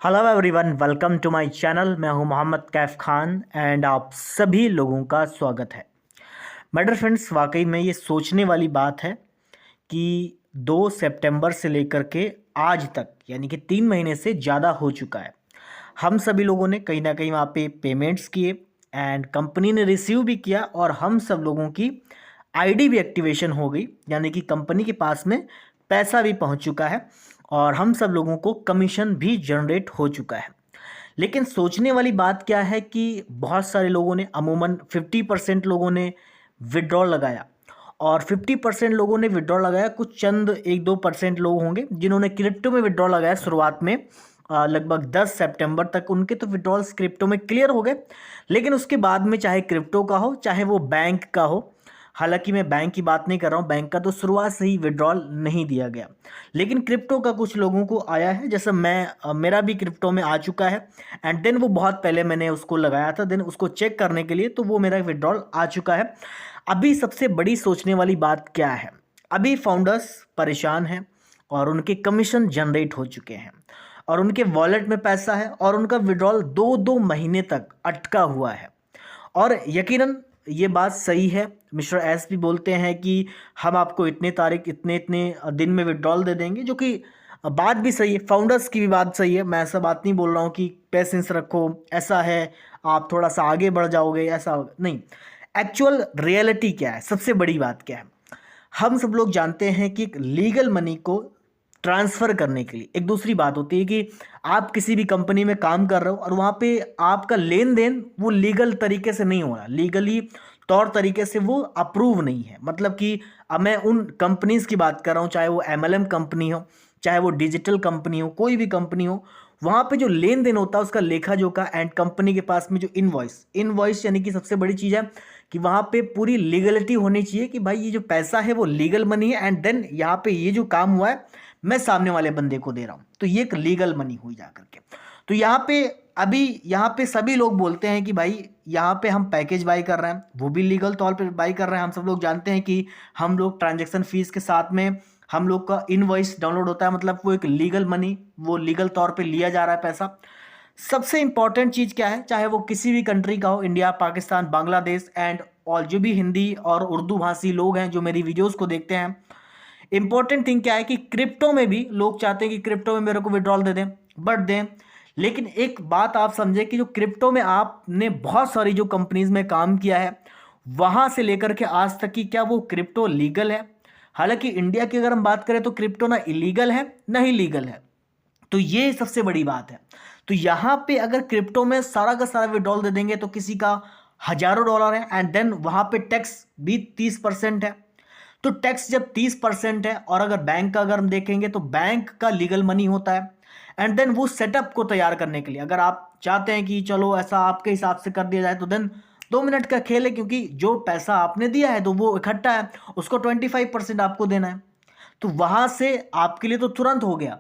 Hello everyone, welcome to my channel. मैं हूं Mohammad Kaif Khan and आप सभी लोगों का स्वागत है। मेरे फ्रेंड्स, वाकई में ये सोचने वाली बात है कि 2 सितंबर से लेकर के आज तक यानी कि 3 महीने से ज़्यादा हो चुका है। हम सभी लोगों ने कहीं ना कहीं वहाँ पे पेमेंट्स किए एंड कंपनी ने रिसीव भी किया और हम सब लोगों की आईडी भी एक्टिवेशन हो गई, यानी कि कंपनी के पास में पैसा भी पहुंच चुका है और हम सब लोगों को कमीशन भी जनरेट हो चुका है। लेकिन सोचने वाली बात क्या है कि बहुत सारे लोगों ने, अमूमन 50% लोगों ने विड्रॉल लगाया और 50% लोगों ने विड्रॉल लगाया। कुछ चंद 1-2% लोग होंगे जिन्होंने क्रिप्टो में विड्रॉल लगाया शुरुआत में। लगभग 10 सितंबर तक उनके तो विड्रॉल्स क्रिप्टो में क्लियर हो गए। लेकिन उसके बाद में चाहे क्रिप्टो का हो चाहे वो बैंक का हो, हालांकि मैं बैंक की बात नहीं कर रहा हूँ, बैंक का तो शुरुआत से ही विड्रॉल नहीं दिया गया, लेकिन क्रिप्टो का कुछ लोगों को आया है। जैसे मेरा भी क्रिप्टो में आ चुका है एंड देन वो बहुत पहले मैंने उसको लगाया था, देन उसको चेक करने के लिए तो वो मेरा विड्रॉल आ चुका है। अभी सबसे बड़ी सोचने वाली बात क्या है, अभी फाउंडर्स परेशान हैं और उनके कमीशन जनरेट हो चुके हैं और उनके वॉलेट में पैसा है और उनका विड्रॉल 2-2 महीने तक अटका हुआ है। और यकीनन ये बात सही है, मिस्टर एस भी बोलते हैं कि हम आपको इतने तारीख इतने इतने दिन में विड्रॉल दे देंगे, जो कि बात भी सही है, फाउंडर्स की भी बात सही है। मैं ऐसा बात नहीं बोल रहा हूँ कि पेशेंस रखो, ऐसा है आप थोड़ा सा आगे बढ़ जाओगे, ऐसा नहीं। एक्चुअल रियलिटी क्या है, सबसे बड़ी बात क्या है, हम सब लोग जानते हैं कि एक लीगल मनी को ट्रांसफ़र करने के लिए एक दूसरी बात होती है कि आप किसी भी कंपनी में काम कर रहे हो और वहाँ पे आपका लेन देन वो लीगल तरीके से नहीं हो रहा, लीगली तौर तरीके से वो अप्रूव नहीं है। मतलब कि अब मैं उन कंपनीज़ की बात कर रहा हूँ, चाहे वो एमएलएम कंपनी हो, चाहे वो डिजिटल कंपनी हो, कोई भी कंपनी हो, वहाँ पे जो लेन देन होता है उसका लेखा जोखा एंड कंपनी के पास में जो इनवॉइस यानी कि सबसे बड़ी चीज़ है कि वहाँ पे पूरी लीगलिटी होनी चाहिए कि भाई ये जो पैसा है वो लीगल मनी है एंड देन यहाँ पे ये जो काम हुआ है मैं सामने वाले बंदे को दे रहा हूँ, तो ये एक लीगल मनी हुई जा करके। तो यहाँ पे अभी यहाँ पे सभी लोग बोलते हैं कि भाई यहाँ पे हम पैकेज बाई कर रहे हैं, वो भी लीगल तौर पे बाई कर रहे हैं। हम सब लोग जानते हैं कि हम लोग ट्रांजैक्शन फीस के साथ में हम लोग का इनवॉइस डाउनलोड होता है, मतलब वो एक लीगल मनी, वो लीगल तौर पे लिया जा रहा है पैसा। सबसे इंपॉर्टेंट चीज़ क्या है, चाहे वो किसी भी कंट्री का हो, इंडिया, पाकिस्तान, बांग्लादेश एंड और जो भी हिंदी और उर्दू भाषी लोग हैं जो मेरी वीडियोस को देखते हैं, इंपॉर्टेंट थिंग क्या है कि क्रिप्टो में भी लोग चाहते हैं कि क्रिप्टो में मेरे को विड्रॉल दे दें, बट दें। लेकिन एक बात आप समझे कि जो क्रिप्टो में आपने बहुत सारी जो कंपनीज में काम किया है वहां से लेकर के आज तक की, क्या वो क्रिप्टो लीगल है? हालांकि इंडिया की अगर हम बात करें तो क्रिप्टो ना इलीगल है ना ही लीगल है, तो ये सबसे बड़ी बात है। तो यहाँ पे अगर क्रिप्टो में सारा का सारा विड्रॉल दे देंगे तो किसी का हजारों डॉलर है एंड देन वहाँ पे टैक्स भी 30% है। तो टैक्स जब 30% है और अगर बैंक का अगर हम देखेंगे तो बैंक का लीगल मनी होता है एंड देन वो सेटअप को तैयार करने के लिए अगर आप चाहते हैं कि चलो ऐसा आपके हिसाब से कर दिया जाए तो देन 2 मिनट का खेल है, क्योंकि जो पैसा आपने दिया है तो वो इकट्ठा है, उसको 25% आपको देना है, तो वहां से आपके लिए तो तुरंत हो गया।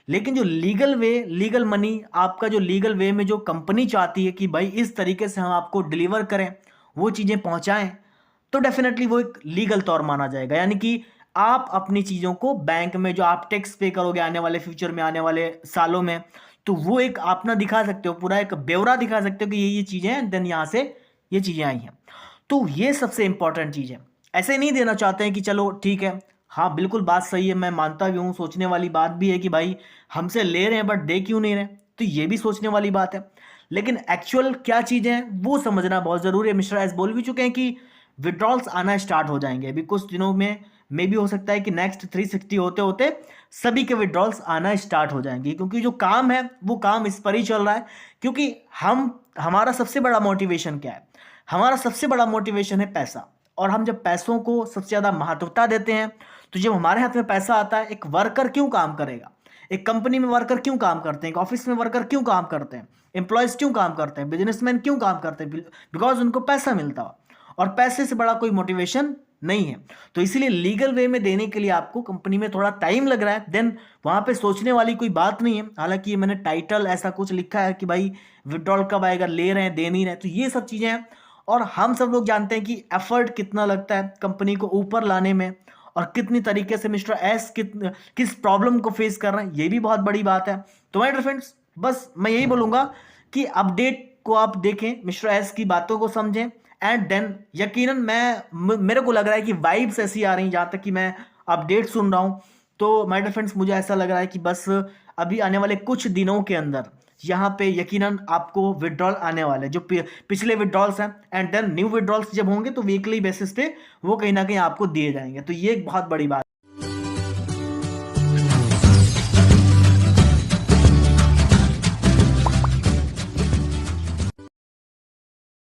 लेकिन जो लीगल मनी, आपका जो लीगल वे में जो कंपनी चाहती है कि भाई इस तरीके से हम आपको डिलीवर करें, वो चीज़ें पहुंचाएं, तो डेफिनेटली वो एक लीगल तौर माना जाएगा। यानी कि आप अपनी चीज़ों को बैंक में जो आप टैक्स पे करोगे आने वाले फ्यूचर में, आने वाले सालों में, तो वो एक अपना दिखा सकते हो, पूरा एक ब्यौरा दिखा सकते हो कि ये चीज़ें हैं, देन यहाँ से ये चीज़ें आई हैं। तो ये सबसे इंपॉर्टेंट चीज़ है। ऐसे नहीं देना चाहते हैं कि चलो ठीक है, हाँ बिल्कुल बात सही है, मैं मानता भी हूँ, सोचने वाली बात भी है कि भाई हमसे ले रहे हैं बट दे क्यों नहीं रहे, तो ये भी सोचने वाली बात है। लेकिन एक्चुअल क्या चीज़ें हैं वो समझना बहुत ज़रूरी है। मिस्टर एस बोल भी चुके हैं कि विड्रॉल्स आना स्टार्ट हो जाएंगे अभी कुछ दिनों में, मे भी हो सकता है कि नेक्स्ट 360 होते होते सभी के विड्रॉल्स आना स्टार्ट हो जाएंगे, क्योंकि जो काम है वो काम इस पर ही चल रहा है। क्योंकि हमारा सबसे बड़ा मोटिवेशन क्या है, हमारा सबसे बड़ा मोटिवेशन है पैसा, और हम जब पैसों को सबसे ज़्यादा महत्वता देते हैं तो जब हमारे हाथ में पैसा आता है, एक वर्कर क्यों काम करेगा, एक कंपनी में वर्कर क्यों काम करते हैं, एक ऑफिस में वर्कर क्यों काम करते हैं, एम्प्लॉयज़ क्यों काम करते हैं, बिजनेसमैन क्यों काम करते हैं, बिकॉज उनको पैसा मिलता हो, और पैसे से बड़ा कोई मोटिवेशन नहीं है। तो इसीलिए लीगल वे में देने के लिए आपको कंपनी में थोड़ा टाइम लग रहा है, देन वहाँ पे सोचने वाली कोई बात नहीं है। हालांकि ये मैंने टाइटल ऐसा कुछ लिखा है कि भाई विड्रॉल कब आएगा, ले रहे हैं दे नहीं रहे, तो ये सब चीज़ें हैं। और हम सब लोग जानते हैं कि एफर्ट कितना लगता है कंपनी को ऊपर लाने में, और कितनी तरीके से मिस्टर एस किस प्रॉब्लम को फेस कर रहे हैं, ये भी बहुत बड़ी बात है। तो माय डियर फ्रेंड्स, बस मैं यही बोलूँगा कि अपडेट को आप देखें, मिस्टर एस की बातों को समझें, एंड देन यकीनन मेरे को लग रहा है कि वाइब्स ऐसी आ रही, जहाँ तक कि मैं अपडेट सुन रहा हूँ, तो माय डियर फ्रेंड्स मुझे ऐसा लग रहा है कि बस अभी आने वाले कुछ दिनों के अंदर यहाँ पे यकीनन आपको विड्रॉल आने वाले, जो पिछले विड्रॉल्स हैं, एंड देन न्यू विड्रॉल्स जब होंगे तो वीकली बेसिस पे वो कहीं ना कहीं आपको दिए जाएंगे। तो ये एक बहुत बड़ी बात